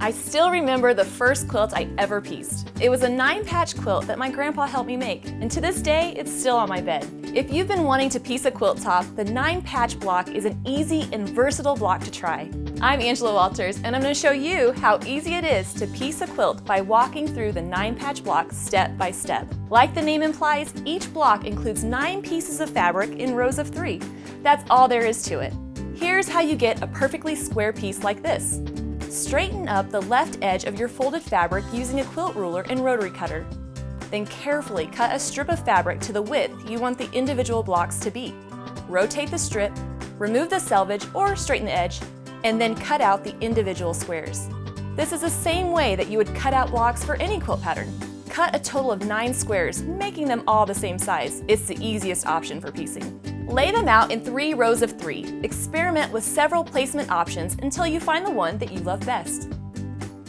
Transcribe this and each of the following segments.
I still remember the first quilt I ever pieced. It was a 9-patch quilt that my grandpa helped me make, and to this day, it's still on my bed. If you've been wanting to piece a quilt top, the 9-patch block is an easy and versatile block to try. I'm Angela Walters, and I'm going to show you how easy it is to piece a quilt by walking through the 9-patch block step by step. Like the name implies, each block includes 9 pieces of fabric in rows of 3. That's all there is to it. Here's how you get a perfectly square piece like this. Straighten up the left edge of your folded fabric using a quilt ruler and rotary cutter. Then carefully cut a strip of fabric to the width you want the individual blocks to be. Rotate the strip, remove the selvage or straighten the edge, and then cut out the individual squares. This is the same way that you would cut out blocks for any quilt pattern. Cut a total of 9 squares, making them all the same size. It's the easiest option for piecing. Lay them out in 3 rows of 3. Experiment with several placement options until you find the one that you love best.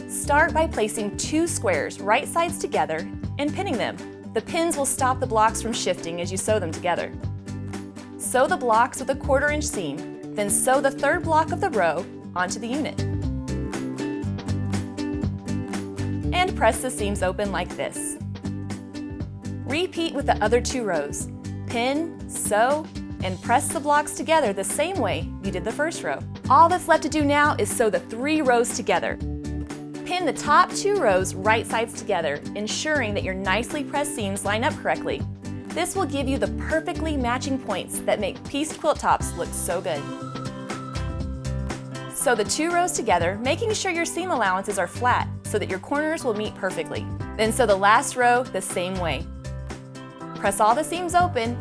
Start by placing 2 squares right sides together and pinning them. The pins will stop the blocks from shifting as you sew them together. Sew the blocks with a 1/4 inch seam, then sew the 3rd block of the row onto the unit. And press the seams open like this. Repeat with the other 2 rows. Pin, sew, and press the blocks together the same way you did the first row. All that's left to do now is sew the 3 rows together. Pin the top 2 rows right sides together, ensuring that your nicely pressed seams line up correctly. This will give you the perfectly matching points that make pieced quilt tops look so good. Sew the 2 rows together, making sure your seam allowances are flat so that your corners will meet perfectly. Then sew the last row the same way. Press all the seams open,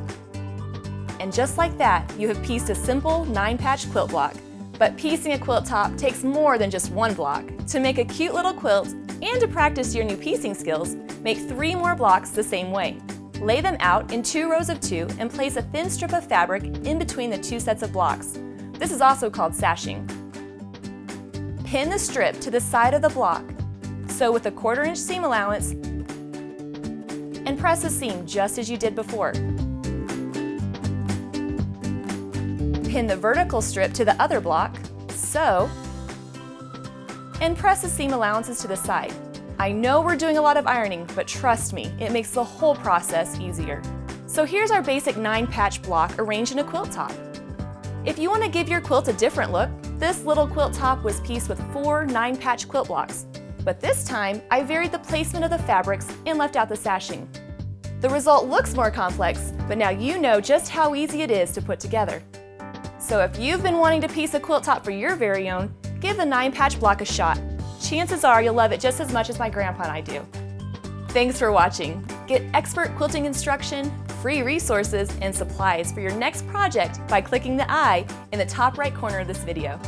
and just like that, you have pieced a simple 9-patch quilt block. But piecing a quilt top takes more than just 1 block. To make a cute little quilt and to practice your new piecing skills, make 3 more blocks the same way. Lay them out in 2 rows of 2 and place a thin strip of fabric in between the 2 sets of blocks. This is also called sashing. Pin the strip to the side of the block. Sew with a 1/4 inch seam allowance and press the seam just as you did before. Pin the vertical strip to the other block, sew, and press the seam allowances to the side. I know we're doing a lot of ironing, but trust me, it makes the whole process easier. So here's our basic 9-patch block arranged in a quilt top. If you want to give your quilt a different look, this little quilt top was pieced with 4 9-patch quilt blocks. But this time, I varied the placement of the fabrics and left out the sashing. The result looks more complex, but now you know just how easy it is to put together. So if you've been wanting to piece a quilt top for your very own, give the 9-patch block a shot. Chances are you'll love it just as much as my grandpa and I do. Thanks for watching. Get expert quilting instruction, free resources, and supplies for your next project by clicking the I in the top right corner of this video.